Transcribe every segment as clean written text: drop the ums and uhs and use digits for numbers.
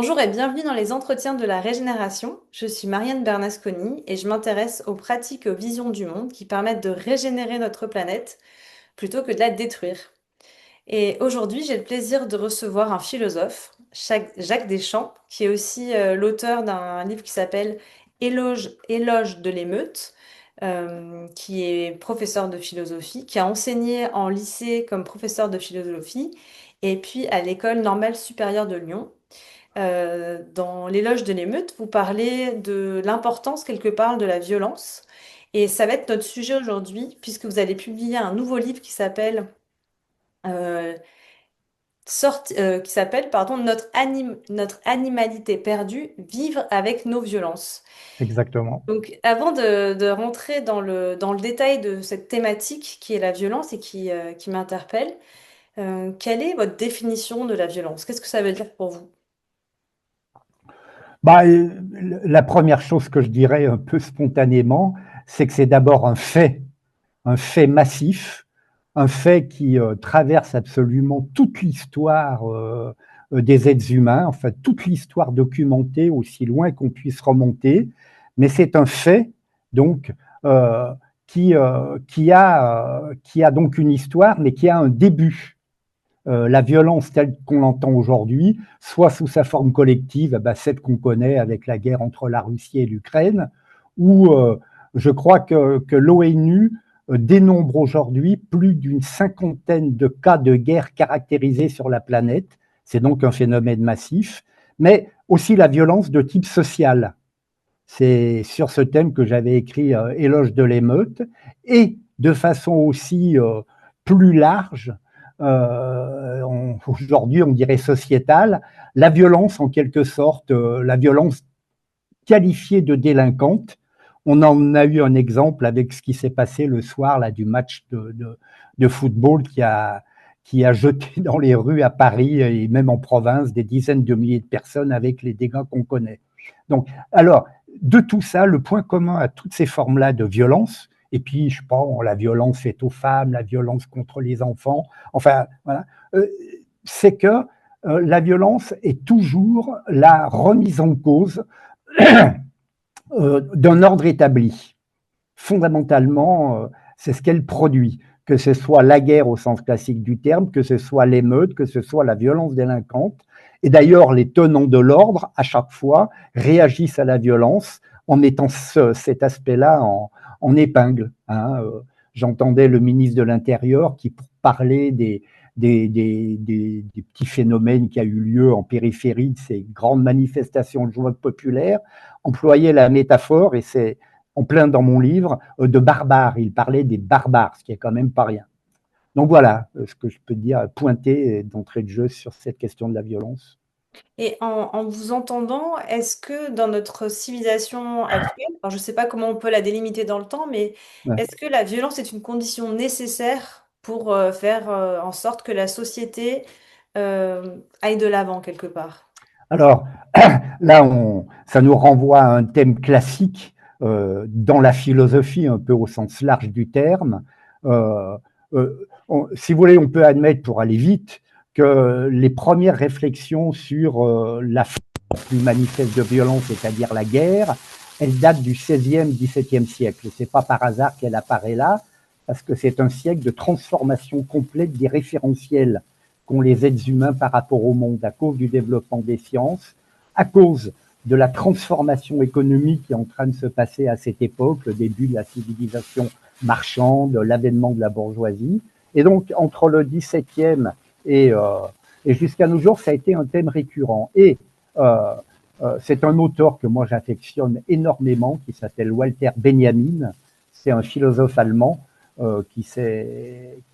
Bonjour et bienvenue dans les entretiens de la régénération. Je suis Marianne Bernasconi et je m'intéresse aux pratiques et aux visions du monde qui permettent de régénérer notre planète plutôt que de la détruire. Et aujourd'hui, j'ai le plaisir de recevoir un philosophe, Jacques Deschamps, qui est aussi l'auteur d'un livre qui s'appelle Éloge de l'émeute, qui est professeur de philosophie, qui a enseigné en lycée comme professeur de philosophie et puis à l'École normale supérieure de Lyon. Dans l'éloge de l'émeute, vous parlez de l'importance quelque part de la violence. Et ça va être notre sujet aujourd'hui, puisque vous allez publier un nouveau livre euh, qui s'appelle pardon, Notre animalité perdue, vivre avec nos violences. Exactement. Donc, avant de rentrer dans le détail de cette thématique qui est la violence et qui m'interpelle, quelle est votre définition de la violence? Qu'est-ce que ça veut dire pour vous? Bah, la première chose que je dirais un peu spontanément, c'est que c'est d'abord un fait massif, un fait qui traverse absolument toute l'histoire des êtres humains, en fait toute l'histoire documentée aussi loin qu'on puisse remonter, mais c'est un fait donc euh, qui a donc une histoire, mais qui a un début. La violence telle qu'on l'entend aujourd'hui, soit sous sa forme collective, bah, celle qu'on connaît avec la guerre entre la Russie et l'Ukraine, ou je crois que l'ONU dénombre aujourd'hui plus d'une cinquantaine de cas de guerre caractérisés sur la planète. C'est donc un phénomène massif, mais aussi la violence de type social. C'est sur ce thème que j'avais écrit Éloge de l'émeute, et de façon aussi plus large, aujourd'hui on dirait sociétale, la violence en quelque sorte, la violence qualifiée de délinquante. On en a eu un exemple avec ce qui s'est passé le soir là, du match de football qui a jeté dans les rues à Paris et même en province des dizaines de milliers de personnes avec les dégâts qu'on connaît. Donc, alors, de tout ça, le point commun à toutes ces formes-là de violence, et puis, je pense, la violence faite aux femmes, la violence contre les enfants, enfin, voilà, euh, c'est que la violence est toujours la remise en cause d'un ordre établi. Fondamentalement, c'est ce qu'elle produit, que ce soit la guerre au sens classique du terme, que ce soit l'émeute, que ce soit la violence délinquante. Et d'ailleurs, les tenants de l'ordre, à chaque fois, réagissent à la violence en mettant cet aspect-là en épingle. Hein. J'entendais le ministre de l'Intérieur qui, pour parler des petits phénomènes qui a eu lieu en périphérie de ces grandes manifestations de joie populaire, employait la métaphore, et c'est en plein dans mon livre, de barbares. Il parlait des barbares, ce qui est quand même pas rien. Donc voilà ce que je peux dire, pointer d'entrée de jeu sur cette question de la violence. Et en vous entendant, est-ce que dans notre civilisation actuelle, alors je ne sais pas comment on peut la délimiter dans le temps, mais Ouais. est-ce que la violence est une condition nécessaire pour faire en sorte que la société aille de l'avant quelque part? Alors là, ça nous renvoie à un thème classique dans la philosophie, un peu au sens large du terme. Euh, si vous voulez, on peut admettre, pour aller vite, que les premières réflexions sur la forme la plus manifeste de violence, c'est-à-dire la guerre, elles datent du XVIe, XVIIe siècle. Et c'est pas par hasard qu'elle apparaît là, parce que c'est un siècle de transformation complète des référentiels qu'ont les êtres humains par rapport au monde, à cause du développement des sciences, à cause de la transformation économique qui est en train de se passer à cette époque, le début de la civilisation marchande, l'avènement de la bourgeoisie. Et donc, entre le XVIIe et jusqu'à nos jours, ça a été un thème récurrent. Et c'est un auteur que moi j'affectionne énormément, qui s'appelle Walter Benjamin. C'est un philosophe allemand qui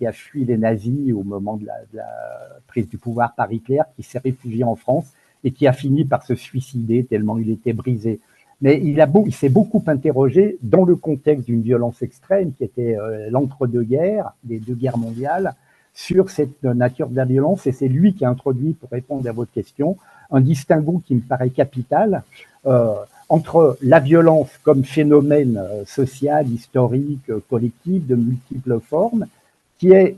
a fui les nazis au moment de la prise du pouvoir par Hitler, qui s'est réfugié en France et qui a fini par se suicider tellement il était brisé. Mais il s'est beaucoup interrogé dans le contexte d'une violence extrême qui était l'entre-deux-guerres, les deux guerres mondiales, sur cette nature de la violence. Et c'est lui qui a introduit, pour répondre à votre question, un distinguo qui me paraît capital euh, entre la violence comme phénomène social, historique, collectif, de multiples formes, qui est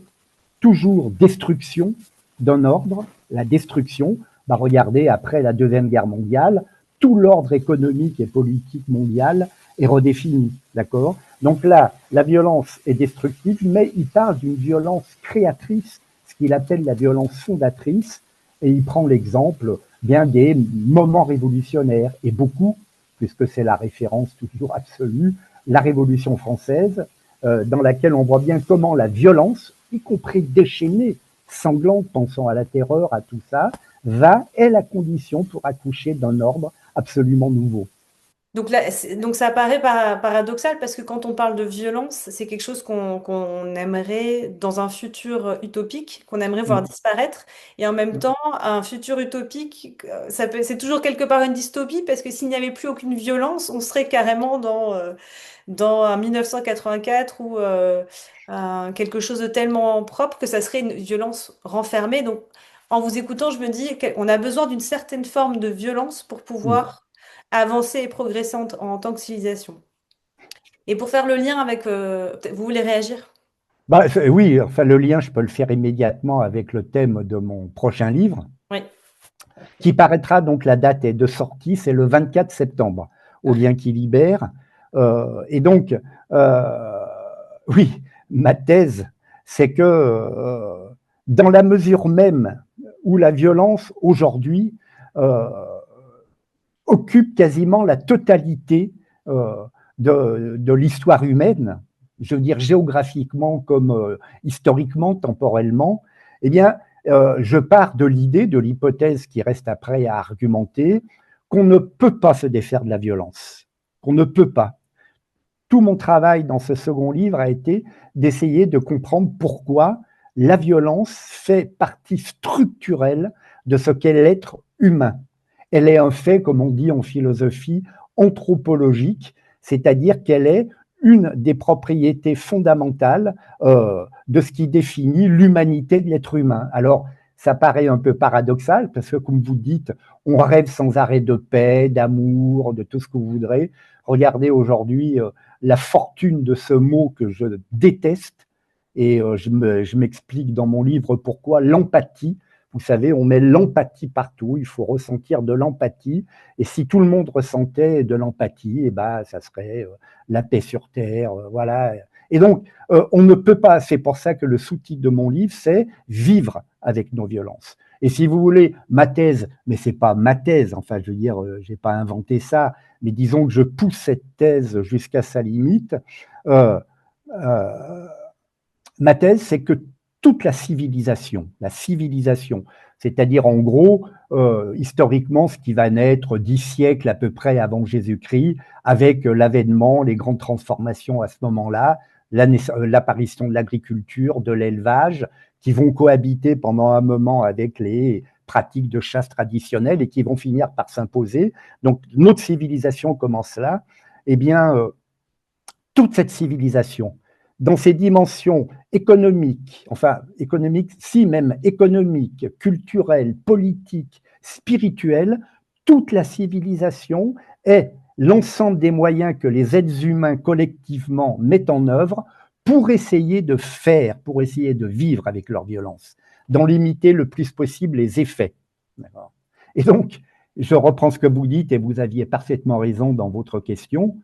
toujours destruction d'un ordre, la destruction, Bah, regardez, après la Deuxième Guerre mondiale, tout l'ordre économique et politique mondial est redéfini, d'accord? Donc là, la violence est destructive, mais il parle d'une violence créatrice, ce qu'il appelle la violence fondatrice, et il prend l'exemple bien des moments révolutionnaires, et beaucoup, puisque c'est la référence toujours absolue, la Révolution française, dans laquelle on voit bien comment la violence, y compris déchaînée, sanglante, pensant à la terreur, à tout ça, est la condition pour accoucher d'un ordre absolument nouveau. Donc là, donc ça paraît paradoxal parce que quand on parle de violence, c'est quelque chose qu'on aimerait dans un futur utopique, qu'on aimerait voir disparaître. Et en même temps, un futur utopique, c'est toujours quelque part une dystopie parce que s'il n'y avait plus aucune violence, on serait carrément dans un 1984 ou quelque chose de tellement propre que ça serait une violence renfermée. Donc, en vous écoutant, je me dis qu'on a besoin d'une certaine forme de violence pour pouvoir avancer et progresser en tant que civilisation. Et pour faire le lien avec... vous voulez réagir? Bah, oui, enfin le lien, je peux le faire immédiatement avec le thème de mon prochain livre, Oui. qui paraîtra, donc la date est de sortie, c'est le 24 septembre, au Ah, lien qui libère. Et donc, oui, ma thèse, c'est que dans la mesure même où la violence aujourd'hui euh, occupe quasiment la totalité de l'histoire humaine, je veux dire géographiquement comme historiquement, temporellement, eh bien, je pars de l'idée, de l'hypothèse qui reste après à argumenter, qu'on ne peut pas se défaire de la violence, qu'on ne peut pas. Tout mon travail dans ce second livre a été d'essayer de comprendre pourquoi la violence fait partie structurelle de ce qu'est l'être humain. Elle est un fait, comme on dit en philosophie, anthropologique, c'est-à-dire qu'elle est une des propriétés fondamentales de ce qui définit l'humanité de l'être humain. Alors, ça paraît un peu paradoxal, parce que, comme vous dites, on rêve sans arrêt de paix, d'amour, de tout ce que vous voudrez. Regardez aujourd'hui la fortune de ce mot que je déteste, et je m'explique dans mon livre pourquoi l'empathie. Vous savez, on met l'empathie partout, il faut ressentir de l'empathie, et si tout le monde ressentait de l'empathie, eh ben, ça serait la paix sur Terre, voilà. Et donc, on ne peut pas, c'est pour ça que le sous-titre de mon livre, c'est Vivre avec nos violences. Et si vous voulez, ma thèse, mais c'est pas ma thèse, enfin, je veux dire, j'ai pas inventé ça, mais disons que je pousse cette thèse jusqu'à sa limite. Euh, euh, Ma thèse, c'est que toute la civilisation, c'est-à-dire en gros, historiquement, ce qui va naître 10 siècles à peu près avant Jésus-Christ, avec l'avènement, les grandes transformations à ce moment-là, l'apparition de l'agriculture, de l'élevage, qui vont cohabiter pendant un moment avec les pratiques de chasse traditionnelles et qui vont finir par s'imposer. Donc notre civilisation commence là. Eh bien, toute cette civilisation, dans ses dimensions économiques, enfin économiques, si même économiques, culturelles, politiques, spirituelles, toute la civilisation est l'ensemble des moyens que les êtres humains collectivement mettent en œuvre pour essayer de faire, pour essayer de vivre avec leur violence, d'en limiter le plus possible les effets. Et donc, je reprends ce que vous dites et vous aviez parfaitement raison dans votre question.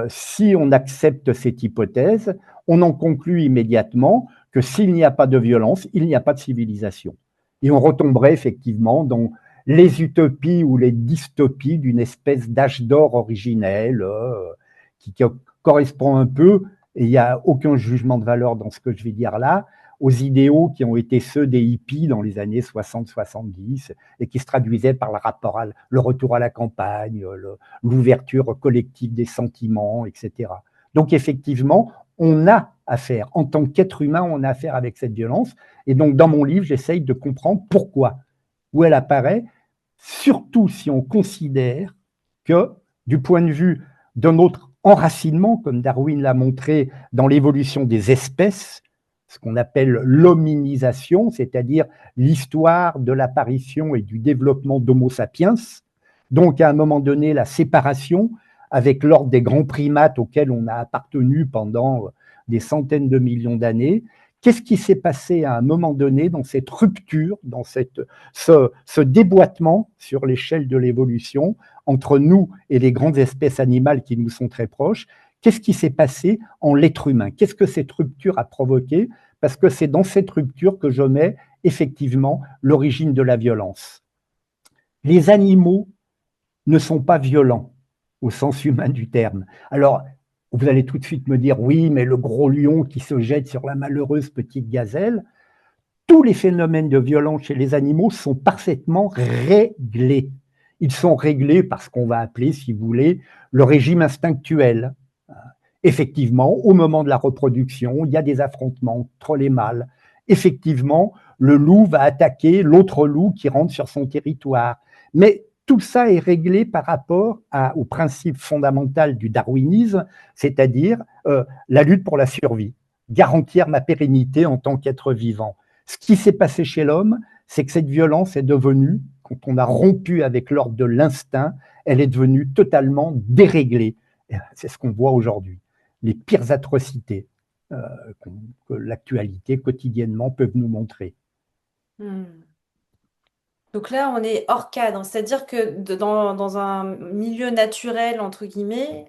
Si on accepte cette hypothèse, on en conclut immédiatement que s'il n'y a pas de violence, il n'y a pas de civilisation. Et on retomberait effectivement dans les utopies ou les dystopies d'une espèce d'âge d'or originel qui correspond un peu, et il n'y a aucun jugement de valeur dans ce que je vais dire là, aux idéaux qui ont été ceux des hippies dans les années 60-70 et qui se traduisaient par le retour à la campagne, l'ouverture collective des sentiments, etc. Donc effectivement, on a affaire, en tant qu'être humain, on a affaire avec cette violence. Et donc dans mon livre, j'essaye de comprendre pourquoi, où elle apparaît, surtout si on considère que, du point de vue de notre enracinement, comme Darwin l'a montré dans l'évolution des espèces, ce qu'on appelle l'hominisation, c'est-à-dire l'histoire de l'apparition et du développement d'Homo sapiens. Donc, à un moment donné, la séparation avec l'ordre des grands primates auxquels on a appartenu pendant des centaines de millions d'années, Qu'est-ce qui s'est passé à un moment donné dans cette rupture, dans ce déboîtement sur l'échelle de l'évolution entre nous et les grandes espèces animales qui nous sont très proches? Qu'est-ce qui s'est passé en l'être humain? Qu'est-ce que cette rupture a provoqué? Parce que c'est dans cette rupture que je mets effectivement l'origine de la violence. Les animaux ne sont pas violents au sens humain du terme. Alors, vous allez tout de suite me dire, oui, mais le gros lion qui se jette sur la malheureuse petite gazelle, tous les phénomènes de violence chez les animaux sont parfaitement réglés. Ils sont réglés par ce qu'on va appeler, si vous voulez, le régime instinctuel. Effectivement, au moment de la reproduction, il y a des affrontements entre les mâles. Effectivement, le loup va attaquer l'autre loup qui rentre sur son territoire. Mais tout ça est réglé par rapport au principe fondamental du darwinisme, c'est-à-dire la lutte pour la survie, garantir ma pérennité en tant qu'être vivant. Ce qui s'est passé chez l'homme, c'est que cette violence est devenue, quand on a rompu avec l'ordre de l'instinct, elle est devenue totalement déréglée. C'est ce qu'on voit aujourd'hui. Les pires atrocités que l'actualité quotidiennement peut nous montrer. Hmm. Donc là, on est hors cadre, c'est-à-dire que dans un milieu naturel, entre guillemets,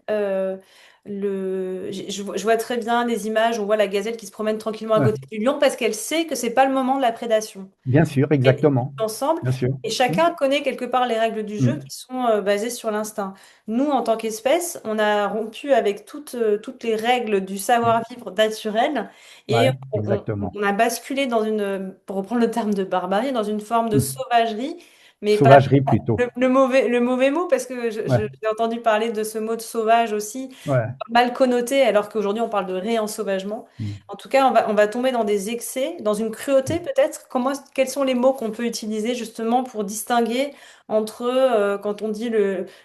je vois très bien les images, on voit la gazelle qui se promène tranquillement à Ouais, côté du lion parce qu'elle sait que c'est pas le moment de la prédation. bien sûr, Elles vivent exactement. ensemble Bien sûr. et chacun connaît quelque part les règles du jeu Mm. qui sont basées sur l'instinct. Nous, en tant qu'espèce, on a rompu avec toutes les règles du savoir-vivre naturel et Ouais, exactement. on a basculé dans une, pour reprendre le terme de barbarie, dans une forme de Mm. sauvagerie, mais pas Sauvagerie plutôt. le mauvais mot, parce que Ouais, j'ai entendu parler de ce mot de sauvage aussi, ouais. mal connoté, alors qu'aujourd'hui on parle de réensauvagement. Mm. En tout cas, on va tomber dans des excès, dans une cruauté Mm. peut-être. Quels sont les mots qu'on peut utiliser justement pour distinguer entre quand on dit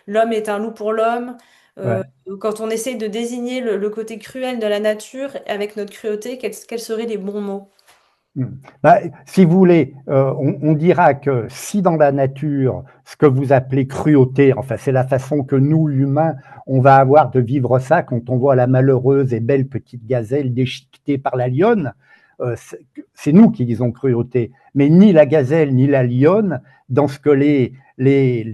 l'homme est un loup pour l'homme, euh, Ouais. quand on essaie de désigner le côté cruel de la nature avec notre cruauté, quels seraient les bons mots? Mm. Bah, si vous voulez, on dira que si dans la nature, ce que vous appelez cruauté, enfin c'est la façon que nous, humains, on va avoir de vivre ça quand on voit la malheureuse et belle petite gazelle déchiquetée par la lionne, c'est nous qui disons cruauté, mais ni la gazelle ni la lionne, dans ce que les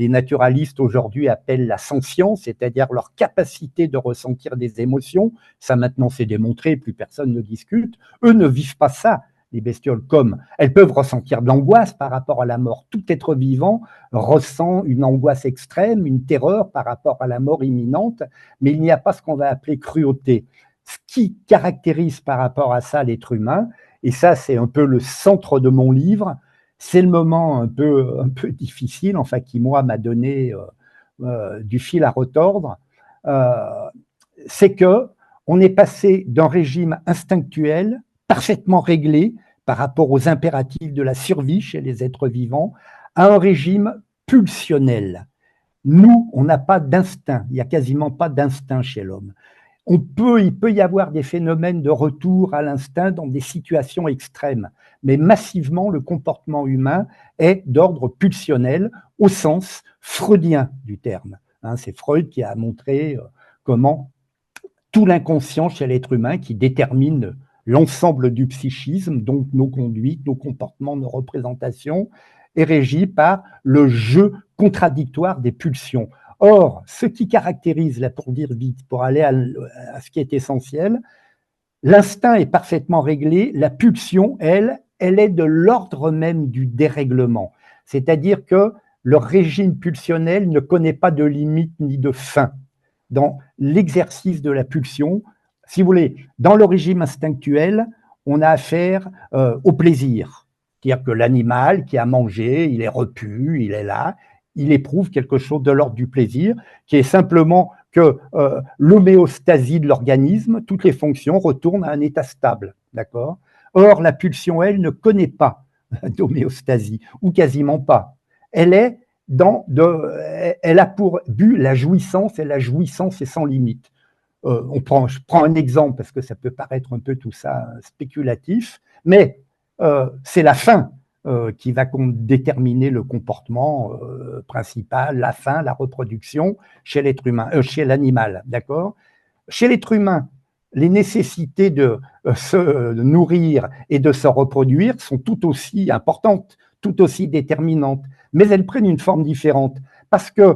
naturalistes aujourd'hui appellent la sentience, c'est-à-dire leur capacité de ressentir des émotions, ça maintenant c'est démontré, plus personne ne discute, eux ne vivent pas ça, les bestioles, comme elles peuvent ressentir de l'angoisse par rapport à la mort. Tout être vivant ressent une angoisse extrême, une terreur par rapport à la mort imminente, mais il n'y a pas ce qu'on va appeler cruauté. Ce qui caractérise par rapport à ça l'être humain, et ça c'est un peu le centre de mon livre, c'est le moment un peu difficile, enfin qui moi m'a donné du fil à retordre, euh, c'est que on est passé d'un régime instinctuel parfaitement réglé par rapport aux impératifs de la survie chez les êtres vivants à un régime pulsionnel. Nous, on n'a pas d'instinct, il n'y a quasiment pas d'instinct chez l'homme. Il peut y avoir des phénomènes de retour à l'instinct dans des situations extrêmes, mais massivement, le comportement humain est d'ordre pulsionnel au sens freudien du terme. C'est Freud qui a montré comment tout l'inconscient chez l'être humain qui détermine l'ensemble du psychisme, donc nos conduites, nos comportements, nos représentations, est régi par le jeu contradictoire des pulsions. Or, ce qui caractérise, là pour dire vite, pour aller à ce qui est essentiel, l'instinct est parfaitement réglé, la pulsion, elle est de l'ordre même du dérèglement. C'est-à-dire que le régime pulsionnel ne connaît pas de limite ni de fin dans l'exercice de la pulsion. Si vous voulez, dans le régime instinctuel, on a affaire au plaisir. C'est-à-dire que l'animal qui a mangé, il est repu, il est là, il éprouve quelque chose de l'ordre du plaisir, qui est simplement que l'homéostasie de l'organisme, toutes les fonctions retournent à un état stable. D'accord ? Or, la pulsion, elle, ne connaît pas d'homéostasie, ou quasiment pas. Elle est elle a pour but la jouissance, et la jouissance est sans limite. Je prends un exemple parce que ça peut paraître un peu tout ça spéculatif, mais c'est la faim qui va déterminer le comportement principal, la faim, la reproduction chez l'être humain, chez l'animal, d'accord ? Chez l'être humain, les nécessités de se nourrir et de se reproduire sont tout aussi importantes, tout aussi déterminantes, mais elles prennent une forme différente. Parce que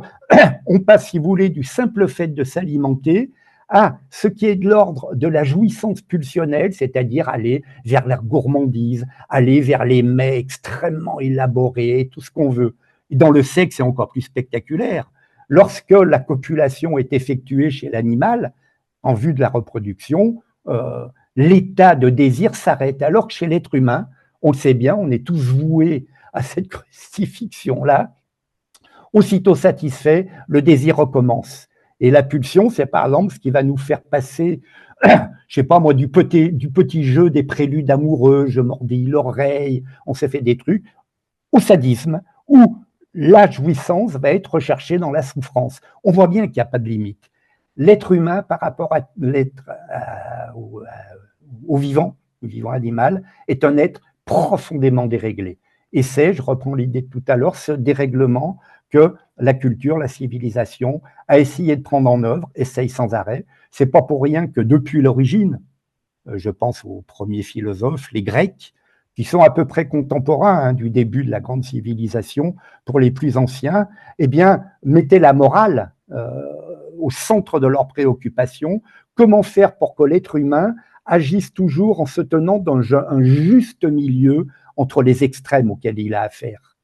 on passe, si vous voulez, du simple fait de s'alimenter à ce qui est de l'ordre de la jouissance pulsionnelle, c'est-à-dire aller vers la gourmandise, aller vers les mets extrêmement élaborés, tout ce qu'on veut. Et dans le sexe, c'est encore plus spectaculaire. Lorsque la copulation est effectuée chez l'animal, en vue de la reproduction, l'état de désir s'arrête. Alors que chez l'être humain, on le sait bien, on est tous voués à cette crucifixion-là. Aussitôt satisfait, le désir recommence. Et la pulsion, c'est par exemple ce qui va nous faire passer, je sais pas moi, du petit jeu des préludes amoureux, je mordis l'oreille, on s'est fait des trucs, au sadisme, où la jouissance va être recherchée dans la souffrance. On voit bien qu'il n'y a pas de limite. L'être humain, par rapport à l'être au vivant animal, est un être profondément déréglé. Et c'est, je reprends l'idée de tout à l'heure, ce dérèglement que la culture, la civilisation a essayé de prendre en œuvre, essaye sans arrêt. C'est pas pour rien que depuis l'origine, je pense aux premiers philosophes, les Grecs, qui sont à peu près contemporains du début de la grande civilisation, pour les plus anciens, eh bien, mettaient la morale au centre de leurs préoccupations. Comment faire pour que l'être humain agisse toujours en se tenant dans un juste milieu entre les extrêmes auxquels il a affaire.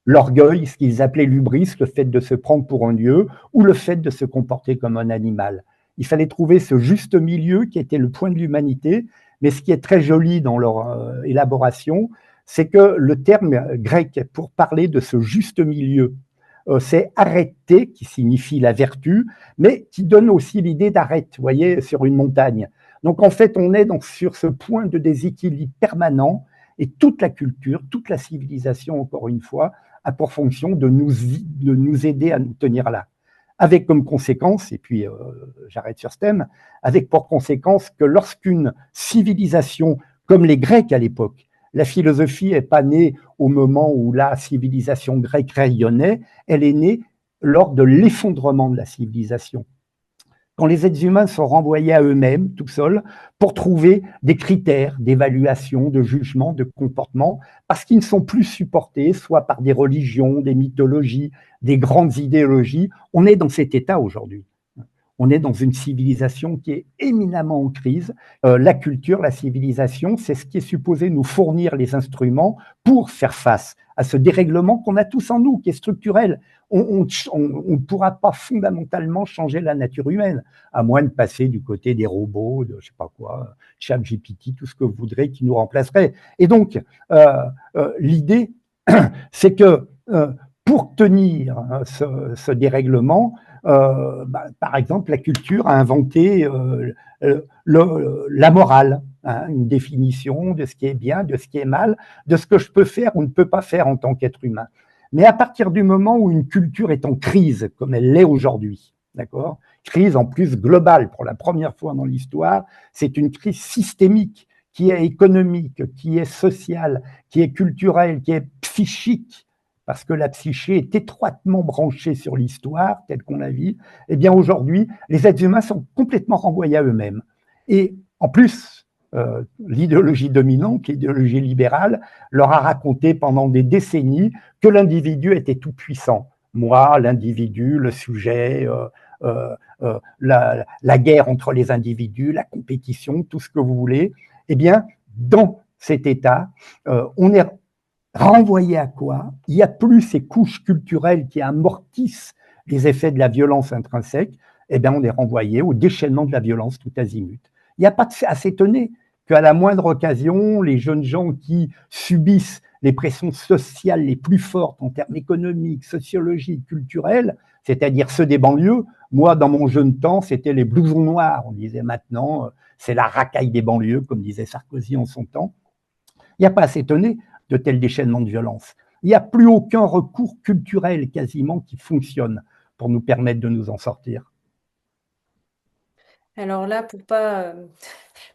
L'orgueil, ce qu'ils appelaient l'hubris, le fait de se prendre pour un dieu, ou le fait de se comporter comme un animal. Il fallait trouver ce juste milieu qui était le point de l'humanité, mais ce qui est très joli dans leur élaboration, c'est que le terme grec pour parler de ce juste milieu, c'est arrêter, qui signifie la vertu, mais qui donne aussi l'idée d'arête, vous voyez, sur une montagne. Donc en fait, on est sur ce point de déséquilibre permanent, et toute la culture, toute la civilisation, encore une fois, a pour fonction de nous aider à nous tenir là. Avec comme conséquence, et puis j'arrête sur ce thème, avec pour conséquence que lorsqu'une civilisation, comme les Grecs à l'époque, la philosophie n'est pas née au moment où la civilisation grecque rayonnait, elle est née lors de l'effondrement de la civilisation. Quand les êtres humains sont renvoyés à eux-mêmes, tout seuls, pour trouver des critères d'évaluation, de jugement, de comportement, parce qu'ils ne sont plus supportés, soit par des religions, des mythologies, des grandes idéologies. On est dans cet état aujourd'hui. On est dans une civilisation qui est éminemment en crise. La culture, la civilisation, c'est ce qui est supposé nous fournir les instruments pour faire face à ce dérèglement qu'on a tous en nous, qui est structurel. On ne pourra pas fondamentalement changer la nature humaine, à moins de passer du côté des robots, de je sais pas quoi, ChatGPT, tout ce que vous voudrez qui nous remplacerait. Et donc, l'idée, c'est que pour tenir ce dérèglement, par exemple, la culture a inventé la morale, une définition de ce qui est bien, de ce qui est mal, de ce que je peux faire ou ne peux pas faire en tant qu'être humain. Mais à partir du moment où une culture est en crise, comme elle l'est aujourd'hui, d'accord, crise en plus globale pour la première fois dans l'histoire, c'est une crise systémique qui est économique, qui est sociale, qui est culturelle, qui est psychique, parce que la psyché est étroitement branchée sur l'histoire, telle qu'on la vit, eh bien aujourd'hui, les êtres humains sont complètement renvoyés à eux-mêmes. Et en plus, l'idéologie dominante, l'idéologie libérale, leur a raconté pendant des décennies que l'individu était tout puissant. Moi, l'individu, le sujet, la guerre entre les individus, la compétition, tout ce que vous voulez. Eh bien, dans cet état, on est renvoyé à quoi? Il n'y a plus ces couches culturelles qui amortissent les effets de la violence intrinsèque. Eh bien, on est renvoyé au déchaînement de la violence tout azimut. Il n'y a pas à s'étonner qu'à la moindre occasion, les jeunes gens qui subissent les pressions sociales les plus fortes en termes économiques, sociologiques, culturels, c'est-à-dire ceux des banlieues. Moi, dans mon jeune temps, c'était les blousons noirs. On disait maintenant, c'est la racaille des banlieues, comme disait Sarkozy en son temps. Il n'y a pas à s'étonner de tels déchaînements de violence. Il n'y a plus aucun recours culturel quasiment qui fonctionne pour nous permettre de nous en sortir. Alors là,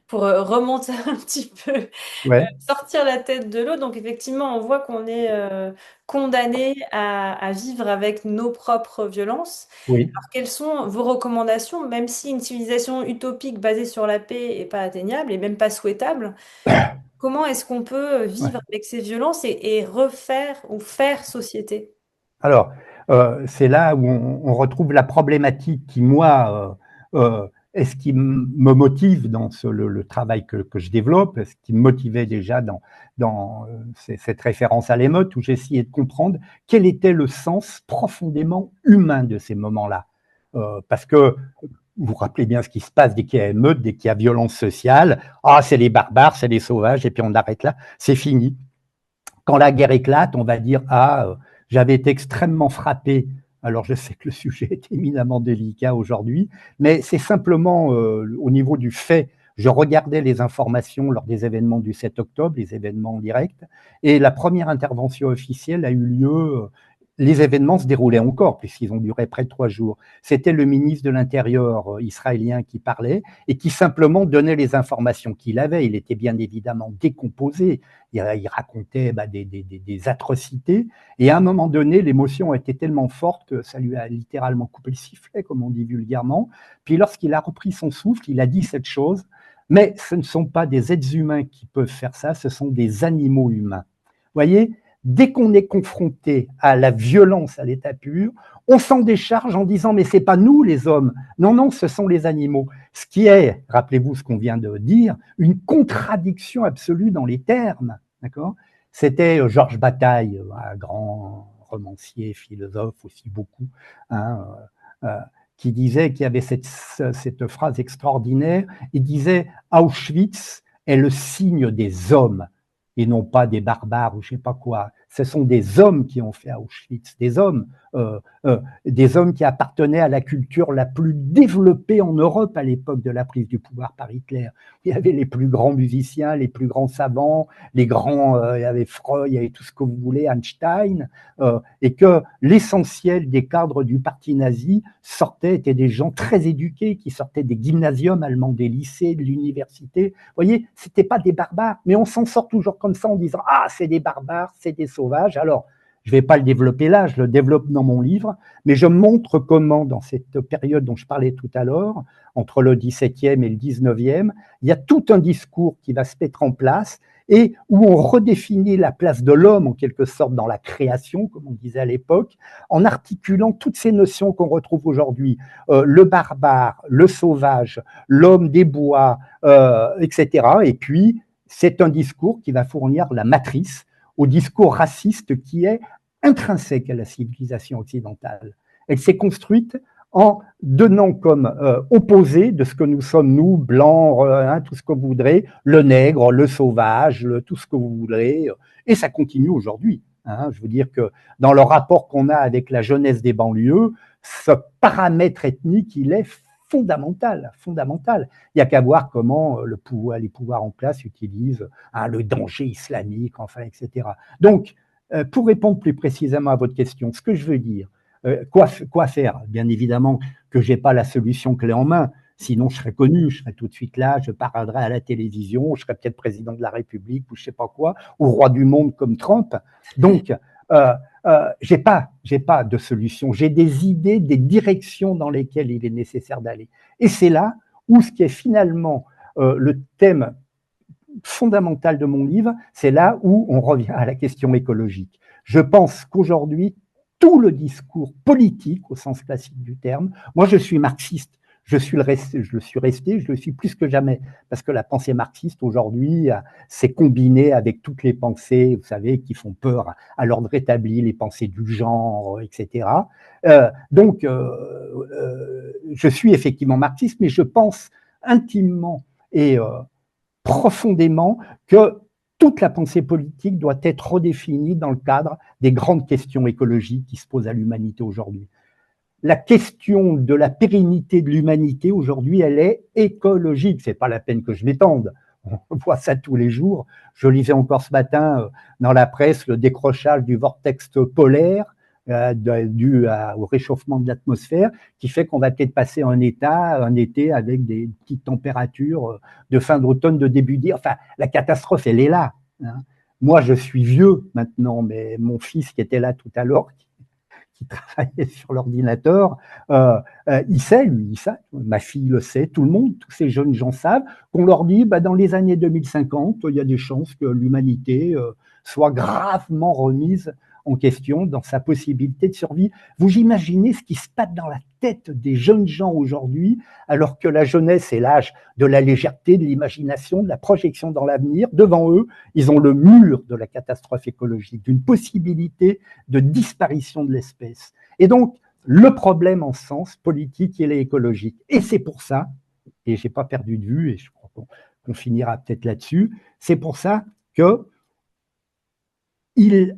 pour remonter un petit peu, Ouais, sortir la tête de l'eau, donc effectivement, on voit qu'on est condamné à vivre avec nos propres violences. oui. Alors, quelles sont vos recommandations, même si une civilisation utopique basée sur la paix n'est pas atteignable et même pas souhaitable, comment est-ce qu'on peut Ouais. vivre avec ces violences et refaire ou faire société? Alors, c'est là où on retrouve la problématique qui, moi, est ce qui me motive dans le travail que je développe, ce qui me motivait déjà dans cette référence à l'émeute, où j'essayais de comprendre quel était le sens profondément humain de ces moments-là. Parce que vous vous rappelez bien ce qui se passe dès qu'il y a émeute, dès qu'il y a violence sociale. Ah, c'est les barbares, c'est les sauvages, et puis on arrête là, c'est fini. Quand la guerre éclate, on va dire ah, j'avais été extrêmement frappé. Alors je sais que le sujet est éminemment délicat aujourd'hui, mais c'est simplement au niveau du fait. Je regardais les informations lors des événements du 7 octobre, les événements en direct, et la première intervention officielle a eu lieu. Les événements se déroulaient encore, puisqu'ils ont duré près de 3 jours. C'était le ministre de l'Intérieur israélien qui parlait et qui simplement donnait les informations qu'il avait. Il était bien évidemment décomposé, il racontait des atrocités. Et à un moment donné, l'émotion a été tellement forte que ça lui a littéralement coupé le sifflet, comme on dit vulgairement. Puis lorsqu'il a repris son souffle, il a dit cette chose, mais ce ne sont pas des êtres humains qui peuvent faire ça, ce sont des animaux humains. Vous voyez, dès qu'on est confronté à la violence à l'état pur, on s'en décharge en disant mais c'est pas nous les hommes, non non, ce sont les animaux. Ce qui est, rappelez-vous ce qu'on vient de dire, une contradiction absolue dans les termes. D'accord. C'était Georges Bataille, un grand romancier, philosophe aussi beaucoup, hein, euh, qui disait, qu'il y avait cette phrase extraordinaire, il disait Auschwitz est le signe des hommes et non pas des barbares ou je sais pas quoi. Ce sont des hommes qui ont fait Auschwitz, euh, des hommes qui appartenaient à la culture la plus développée en Europe à l'époque de la prise du pouvoir par Hitler. Il y avait les plus grands musiciens, les plus grands savants, les grands, il y avait Freud, il y avait tout ce que vous voulez, Einstein, et que l'essentiel des cadres du parti nazi étaient des gens très éduqués, qui sortaient des gymnasiums allemands, des lycées, de l'université. Vous voyez, c'était pas des barbares, mais on s'en sort toujours comme ça en disant ah, c'est des barbares, c'est des sauvages. Alors, je ne vais pas le développer là, je le développe dans mon livre, mais je montre comment, dans cette période dont je parlais tout à l'heure, entre le 17e et le 19e, il y a tout un discours qui va se mettre en place et où on redéfinit la place de l'homme, en quelque sorte, dans la création, comme on disait à l'époque, en articulant toutes ces notions qu'on retrouve aujourd'hui, le barbare, le sauvage, l'homme des bois, etc. Et puis, c'est un discours qui va fournir la matrice au discours raciste qui est intrinsèque à la civilisation occidentale. Elle s'est construite en donnant comme opposé de ce que nous sommes, nous, blancs, hein, tout ce que vous voudrez, le nègre, le sauvage, tout ce que vous voudrez, et ça continue aujourd'hui. Hein. Je veux dire que dans le rapport qu'on a avec la jeunesse des banlieues, ce paramètre ethnique, il est fondamental, fondamental. Il n'y a qu'à voir comment les pouvoirs en place utilisent hein, le danger islamique, enfin, etc. Donc, pour répondre plus précisément à votre question, ce que je veux dire, quoi faire? Bien évidemment que je n'ai pas la solution clé en main, sinon je serais connu, je serais tout de suite là, je parlerais à la télévision, je serais peut-être président de la République ou je ne sais pas quoi, ou roi du monde comme Trump. Donc, j'ai pas de solution, j'ai des idées, des directions dans lesquelles il est nécessaire d'aller. Et c'est là où ce qui est finalement le thème fondamental de mon livre, c'est là où on revient à la question écologique. Je pense qu'aujourd'hui, tout le discours politique, au sens classique du terme, moi je suis marxiste, je le suis resté, je le suis plus que jamais, parce que la pensée marxiste aujourd'hui s'est combinée avec toutes les pensées, vous savez, qui font peur à l'ordre établi, les pensées du genre, etc. Je suis effectivement marxiste, mais je pense intimement et profondément que toute la pensée politique doit être redéfinie dans le cadre des grandes questions écologiques qui se posent à l'humanité aujourd'hui. La question de la pérennité de l'humanité aujourd'hui, elle est écologique. C'est pas la peine que je m'étende. On voit ça tous les jours. Je lisais encore ce matin dans la presse le décrochage du vortex polaire. dû au réchauffement de l'atmosphère, qui fait qu'on va peut-être passer un été avec des petites températures de fin d'automne, de début d'hiver. Enfin, la catastrophe, elle est là. Hein. Moi, je suis vieux maintenant, mais mon fils qui était là tout à l'heure, qui travaillait sur l'ordinateur, il sait, lui, il sait, ma fille le sait, tout le monde, tous ces jeunes gens savent, qu'on leur dit, bah, dans les années 2050, il y a des chances que l'humanité soit gravement remise en question dans sa possibilité de survie. Vous imaginez ce qui se passe dans la tête des jeunes gens aujourd'hui, alors que la jeunesse est l'âge de la légèreté, de l'imagination, de la projection dans l'avenir. Devant eux, ils ont le mur de la catastrophe écologique, d'une possibilité de disparition de l'espèce. Et donc, le problème en sens politique, il est écologique. Et c'est pour ça, et je n'ai pas perdu de vue, et je crois qu'on finira peut-être là-dessus, c'est pour ça que il est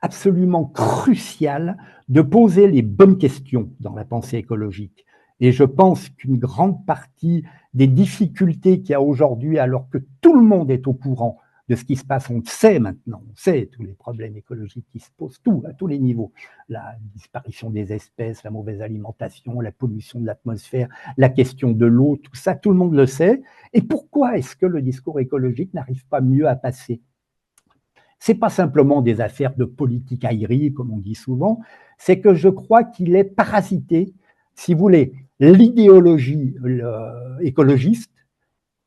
absolument crucial de poser les bonnes questions dans la pensée écologique. Et je pense qu'une grande partie des difficultés qu'il y a aujourd'hui, alors que tout le monde est au courant de ce qui se passe, on le sait maintenant, on sait tous les problèmes écologiques qui se posent, à tous les niveaux. La disparition des espèces, la mauvaise alimentation, la pollution de l'atmosphère, la question de l'eau, tout ça, tout le monde le sait. Et pourquoi est-ce que le discours écologique n'arrive pas mieux à passer ? Ce n'est pas simplement des affaires de politique aérie, comme on dit souvent, c'est que je crois qu'il est parasité, si vous voulez, l'idéologie écologiste,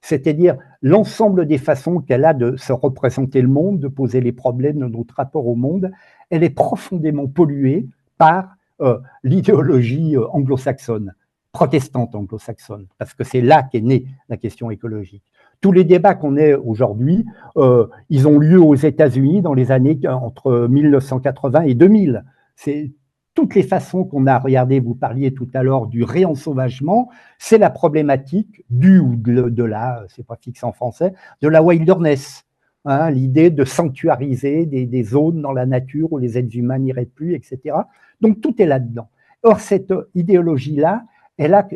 c'est-à-dire l'ensemble des façons qu'elle a de se représenter le monde, de poser les problèmes de notre rapport au monde, elle est profondément polluée par l'idéologie anglo-saxonne, protestante anglo-saxonne, parce que c'est là qu'est née la question écologique. Tous les débats qu'on a aujourd'hui, ils ont lieu aux États-Unis dans les années entre 1980 et 2000. C'est toutes les façons qu'on a regardé, vous parliez tout à l'heure du réensauvagement, c'est la problématique du ou de la, c'est pas fixé en français, de la wilderness. Hein, l'idée de sanctuariser des zones dans la nature où les êtres humains n'iraient plus, etc. Donc tout est là-dedans. Or, cette idéologie-là,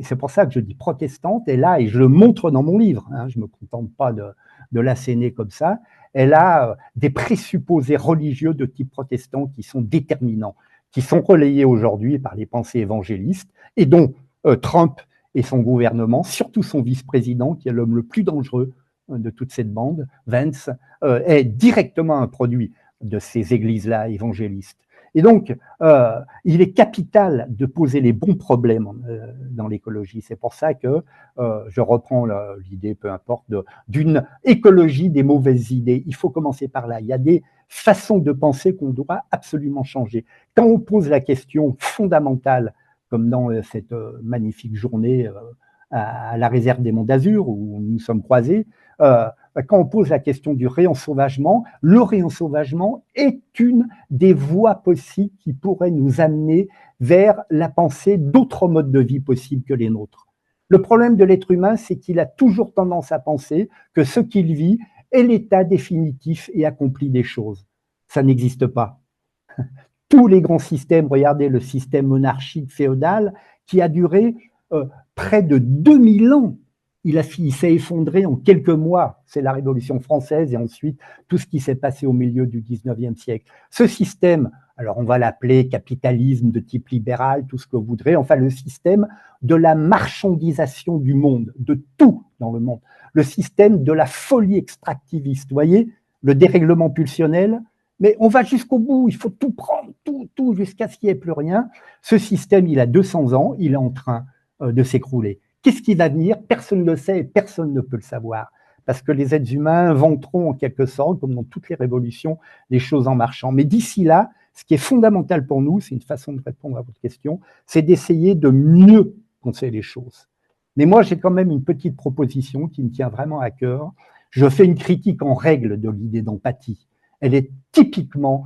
c'est pour ça que je dis protestante, elle a, et je le montre dans mon livre, hein, je ne me contente pas de l'asséner comme ça, elle a des présupposés religieux de type protestant qui sont déterminants, qui sont relayés aujourd'hui par les pensées évangélistes, et dont Trump et son gouvernement, surtout son vice-président, qui est l'homme le plus dangereux de toute cette bande, Vance, est directement un produit de ces églises-là évangélistes. Et donc, il est capital de poser les bons problèmes dans l'écologie. C'est pour ça que je reprends l'idée, peu importe, d'une écologie des mauvaises idées. Il faut commencer par là. Il y a des façons de penser qu'on doit absolument changer. Quand on pose la question fondamentale, comme dans cette magnifique journée à la réserve des Monts d'Azur, où nous sommes croisés, quand on pose la question du réensauvagement, le réensauvagement est une des voies possibles qui pourrait nous amener vers la pensée d'autres modes de vie possibles que les nôtres. Le problème de l'être humain, c'est qu'il a toujours tendance à penser que ce qu'il vit est l'état définitif et accompli des choses. Ça n'existe pas. Tous les grands systèmes, regardez le système monarchique féodal qui a duré près de 2000 ans. Il s'est effondré en quelques mois. C'est la Révolution française et ensuite tout ce qui s'est passé au milieu du 19e siècle. Ce système, alors on va l'appeler capitalisme de type libéral, tout ce que vous voudrez, enfin le système de la marchandisation du monde, de tout dans le monde. Le système de la folie extractiviste, vous voyez, le dérèglement pulsionnel, mais on va jusqu'au bout, il faut tout prendre, tout, jusqu'à ce qu'il n'y ait plus rien. Ce système, il a 200 ans, il est en train de s'écrouler. Qu'est-ce qui va venir? Personne ne le sait et personne ne peut le savoir. Parce que les êtres humains inventeront en quelque sorte, comme dans toutes les révolutions, les choses en marchant. Mais d'ici là, ce qui est fondamental pour nous, c'est une façon de répondre à votre question, c'est d'essayer de mieux penser les choses. Mais moi, j'ai quand même une petite proposition qui me tient vraiment à cœur. Je fais une critique en règle de l'idée d'empathie. Elle est typiquement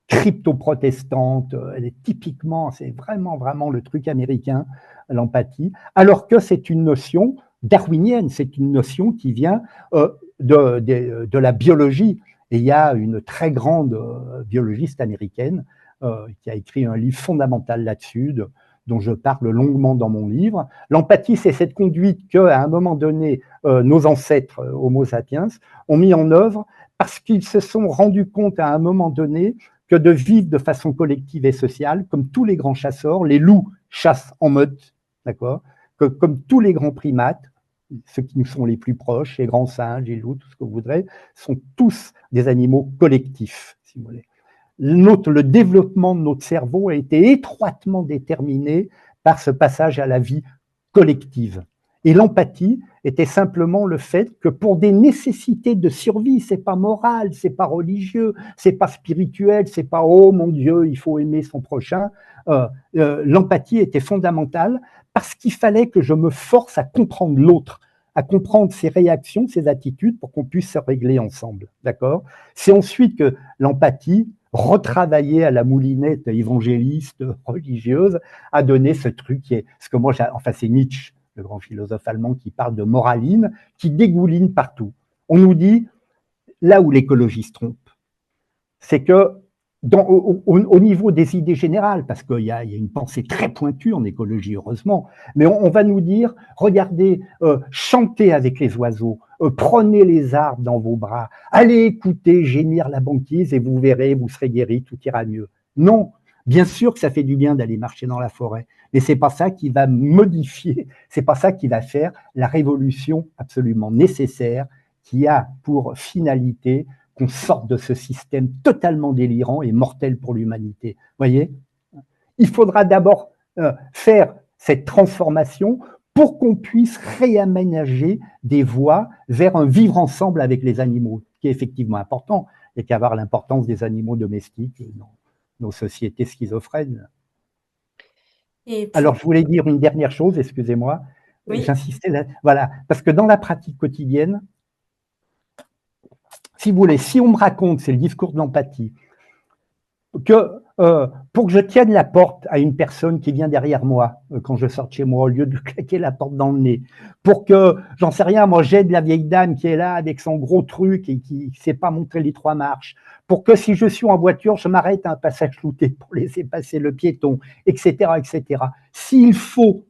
crypto-protestante, elle est typiquement, c'est vraiment le truc américain, l'empathie, alors que c'est une notion darwinienne, c'est une notion qui vient de la biologie. Et il y a une très grande biologiste américaine qui a écrit un livre fondamental là-dessus, dont je parle longuement dans mon livre. L'empathie, c'est cette conduite qu'à un moment donné, nos ancêtres Homo sapiens ont mis en œuvre parce qu'ils se sont rendus compte à un moment donné que de vivre de façon collective et sociale, comme tous les grands chasseurs. Les loups chassent en meute, d'accord, comme tous les grands primates, ceux qui nous sont les plus proches, les grands singes, les loups, tout ce que vous voudrez, sont tous des animaux collectifs, si vous voulez. Le développement de notre cerveau a été étroitement déterminé par ce passage à la vie collective. Et l'empathie était simplement le fait que pour des nécessités de survie, c'est pas moral, c'est pas religieux, c'est pas spirituel, c'est pas oh mon Dieu, il faut aimer son prochain. L'empathie était fondamentale parce qu'il fallait que je me force à comprendre l'autre, à comprendre ses réactions, ses attitudes pour qu'on puisse se régler ensemble. D'accord ? C'est ensuite que l'empathie, retravaillée à la moulinette évangéliste, religieuse, a donné ce truc qui est, ce que moi, enfin c'est Nietzsche, le grand philosophe allemand, qui parle de moraline, qui dégouline partout. On nous dit, là où l'écologie se trompe, c'est que au niveau des idées générales, parce qu'il y a une pensée très pointue en écologie, heureusement, mais on va nous dire, regardez, chantez avec les oiseaux, prenez les arbres dans vos bras, allez écouter gémir la banquise et vous verrez, vous serez guéri, tout ira mieux. Non, bien sûr que ça fait du bien d'aller marcher dans la forêt, mais c'est pas ça qui va modifier, c'est pas ça qui va faire la révolution absolument nécessaire qui a pour finalité qu'on sorte de ce système totalement délirant et mortel pour l'humanité. Vous voyez ? Il faudra d'abord faire cette transformation pour qu'on puisse réaménager des voies vers un vivre ensemble avec les animaux, qui est effectivement important, et qui va avoir l'importance des animaux domestiques dans nos sociétés schizophrènes. Et Alors, pour... je voulais dire une dernière chose, excusez-moi, Oui, j'insistais là, voilà, parce que dans la pratique quotidienne, si vous voulez, si on me raconte, c'est le discours de l'empathie, que pour que je tienne la porte à une personne qui vient derrière moi quand je sors de chez moi, au lieu de claquer la porte dans le nez, pour que, j'en sais rien, moi j'aide la vieille dame qui est là avec son gros truc et qui ne sait pas montrer les 3 marches, pour que si je suis en voiture, je m'arrête à un passage flouté pour laisser passer le piéton, etc., etc. S'il faut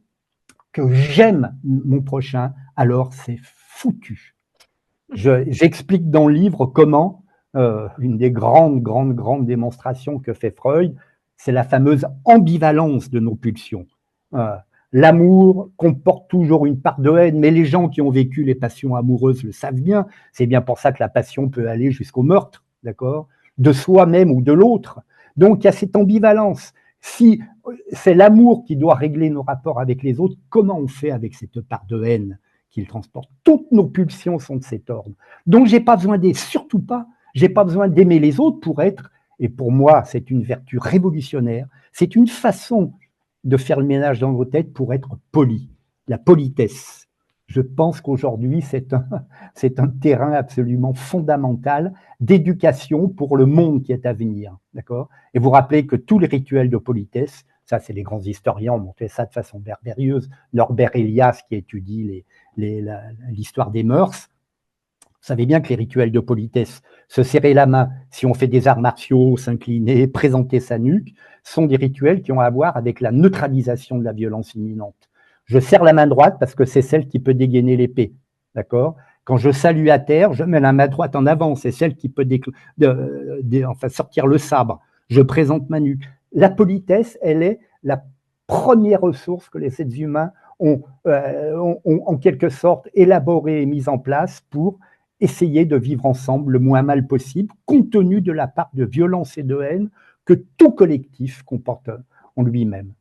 que j'aime mon prochain, alors c'est foutu. J'explique dans le livre comment une des grandes démonstrations que fait Freud, c'est la fameuse ambivalence de nos pulsions. Euh, L'amour comporte toujours une part de haine, mais les gens qui ont vécu les passions amoureuses le savent bien. C'est bien pour ça que la passion peut aller jusqu'au meurtre, d'accord, de soi-même ou de l'autre. Donc il y a cette ambivalence. Si c'est l'amour qui doit régler nos rapports avec les autres, comment on fait avec cette part de haine qu'il transporte? Toutes nos pulsions sont de cet ordre. Donc j'ai pas besoin surtout pas, j'ai pas besoin d'aimer les autres pour être, et pour moi c'est une vertu révolutionnaire, c'est une façon de faire le ménage dans vos têtes pour être poli, la politesse. Je pense qu'aujourd'hui c'est un terrain absolument fondamental d'éducation pour le monde qui est à venir, d'accord? Et vous rappelez que tous les rituels de politesse, ça c'est les grands historiens ont montré ça de façon berbérieuse, Norbert Elias qui étudie l'histoire des mœurs. Vous savez bien que les rituels de politesse, se serrer la main si on fait des arts martiaux, s'incliner, présenter sa nuque, sont des rituels qui ont à voir avec la neutralisation de la violence imminente. Je serre la main droite parce que c'est celle qui peut dégainer l'épée, d'accord? Quand je salue à terre, je mets la main droite en avant, c'est celle qui peut enfin, sortir le sabre. Je présente ma nuque. La politesse, elle est la première ressource que les êtres humains ont en quelque sorte élaborée et mise en place pour essayer de vivre ensemble le moins mal possible, compte tenu de la part de violence et de haine que tout collectif comporte en lui-même.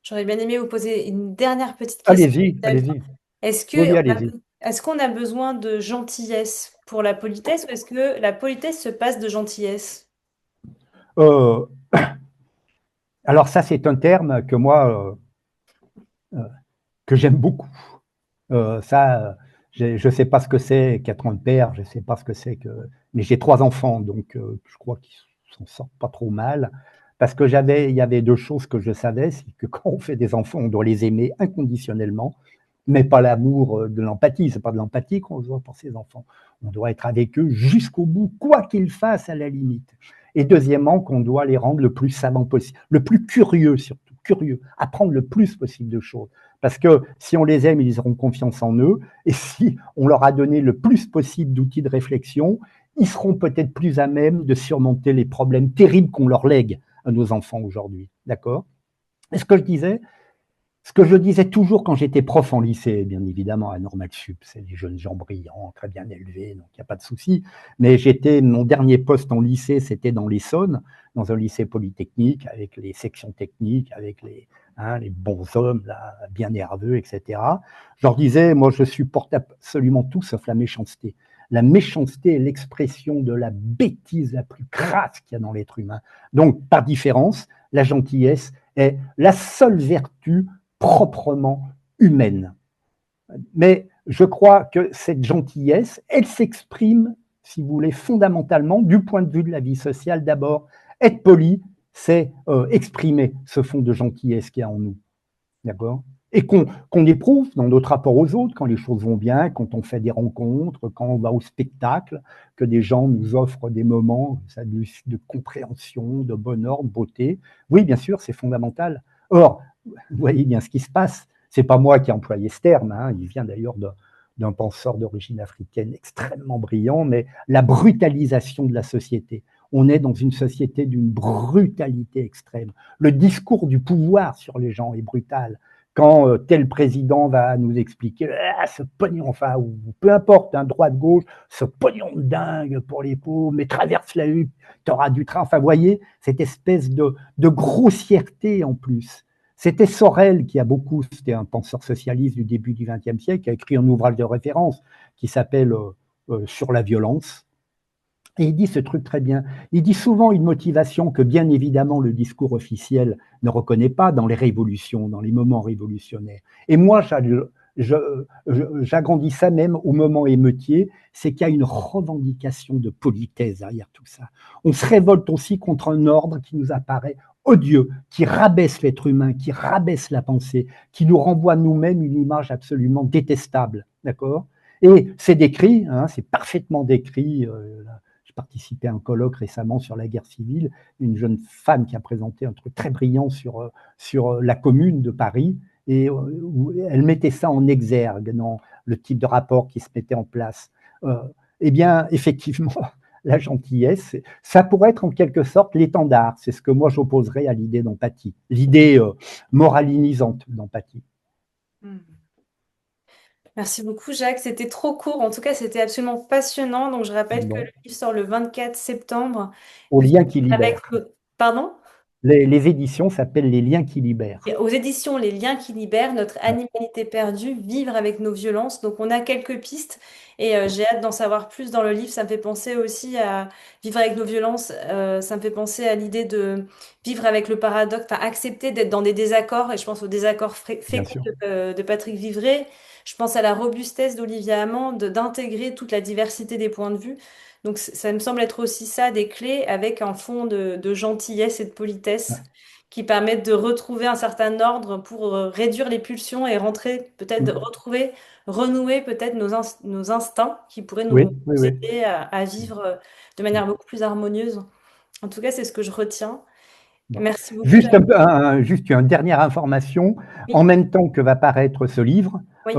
j'aurais bien aimé vous poser une dernière petite question. Allez-y, allez-y. Est-ce Oui, oui, que allez-y. est-ce qu'on a besoin de gentillesse pour la politesse ou est-ce que la politesse se passe de gentillesse? Euh, alors ça, c'est un terme que moi, que j'aime beaucoup. Ça, je ne sais pas ce que c'est qu'être un père, je ne sais pas ce que c'est que... Mais j'ai 3 enfants, donc je crois qu'ils s'en sortent pas trop mal. Parce que il y avait 2 choses que je savais, c'est que quand on fait des enfants, on doit les aimer inconditionnellement, mais pas l'amour de l'empathie. C'est pas de l'empathie qu'on doit pour ses enfants. On doit être avec eux jusqu'au bout, quoi qu'ils fassent à la limite. Et deuxièmement, qu'on doit les rendre le plus savants possible, le plus curieux surtout, curieux, apprendre le plus possible de choses. Parce que si on les aime, ils auront confiance en eux. Et si on leur a donné le plus possible d'outils de réflexion, ils seront peut-être plus à même de surmonter les problèmes terribles qu'on leur lègue à nos enfants aujourd'hui. D'accord? Et ce que je disais toujours quand j'étais prof en lycée, bien évidemment, à Normal Sup, c'est des jeunes gens brillants, très bien élevés, donc il n'y a pas de souci. Mais mon dernier poste en lycée, c'était dans l'Essonne, dans un lycée polytechnique, avec les sections techniques, avec les bons hommes, là, bien nerveux, etc. Je leur disais, moi, je supporte absolument tout sauf la méchanceté. La méchanceté est l'expression de la bêtise la plus crasse qu'il y a dans l'être humain. Donc, par différence, la gentillesse est la seule vertu proprement humaine. Mais je crois que cette gentillesse, elle s'exprime, si vous voulez, fondamentalement du point de vue de la vie sociale. D'abord, être poli, c'est exprimer ce fond de gentillesse qu'il y a en nous. D'accord? Et qu'on éprouve dans notre rapport aux autres, quand les choses vont bien, quand on fait des rencontres, quand on va au spectacle, que des gens nous offrent des moments de compréhension, de bonheur, de beauté. Oui, bien sûr, c'est fondamental. Or, vous voyez bien ce qui se passe. C'est pas moi qui ai employé ce terme, hein. Il vient d'ailleurs d'un penseur d'origine africaine extrêmement brillant, mais la brutalisation de la société. On est dans une société d'une brutalité extrême. Le discours du pouvoir sur les gens est brutal. Quand tel président va nous expliquer ce pognon, enfin, ou peu importe, hein, droite-gauche, ce pognon de dingue pour les pauvres, mais traverse la rue, tu auras du train. Enfin, vous voyez, cette espèce de grossièreté en plus. C'était Sorel qui a beaucoup, c'était un penseur socialiste du début du XXe siècle, qui a écrit un ouvrage de référence qui s'appelle Sur la violence. Et il dit ce truc très bien. Il dit souvent une motivation que, bien évidemment, le discours officiel ne reconnaît pas dans les révolutions, dans les moments révolutionnaires. Et moi, j'agrandis ça même au moment émeutier, c'est qu'il y a une revendication de politesse derrière tout ça. On se révolte aussi contre un ordre qui nous apparaît odieux, qui rabaisse l'être humain, qui rabaisse la pensée, qui nous renvoie nous-mêmes une image absolument détestable. D'accord? Et c'est décrit, hein, c'est parfaitement décrit. Je participais à un colloque récemment sur la guerre civile, une jeune femme qui a présenté un truc très brillant sur la commune de Paris, et où elle mettait ça en exergue dans le type de rapport qui se mettait en place. Eh bien, effectivement, la gentillesse, ça pourrait être en quelque sorte l'étendard. C'est ce que moi j'opposerais à l'idée d'empathie, l'idée moralinisante d'empathie. Merci beaucoup, Jacques. C'était trop court. En tout cas, c'était absolument passionnant. Donc, je rappelle que le Bon, livre sort le 24 septembre. aux Vivre liens qui avec... libèrent. Pardon? Les éditions s'appellent Les liens qui Et libèrent. aux éditions Les Liens qui libèrent, notre animalité perdue, vivre avec nos violences. Donc, on a quelques pistes et j'ai hâte d'en savoir plus dans le livre. Ça me fait penser aussi à vivre avec nos violences. Ça me fait penser à l'idée de vivre avec le paradoxe, enfin, accepter d'être dans des désaccords. Et je pense au désaccord Bien fécond sûr. de Patrick Vivray. Je pense à la robustesse d'Olivia Hamon, d'intégrer toute la diversité des points de vue. Donc, ça me semble être aussi ça, des clés avec un fond de gentillesse et de politesse qui permettent de retrouver un certain ordre pour réduire les pulsions et rentrer, peut-être retrouver, renouer peut-être nos instincts qui pourraient Oui, oui, nous oui. aider à vivre de manière beaucoup plus harmonieuse. En tout cas, c'est ce que je retiens. Bon. Merci beaucoup, Jacques. Juste une dernière information. En Oui, même temps que va paraître ce livre, oui,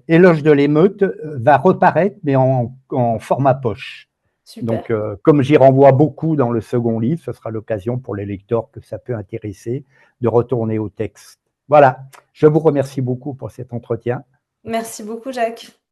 Éloge de l'émeute va reparaître, mais en format poche. super. Donc, comme j'y renvoie beaucoup dans le second livre, ce sera l'occasion pour les lecteurs que ça peut intéresser de retourner au texte. Voilà, je vous remercie beaucoup pour cet entretien. Merci beaucoup, Jacques.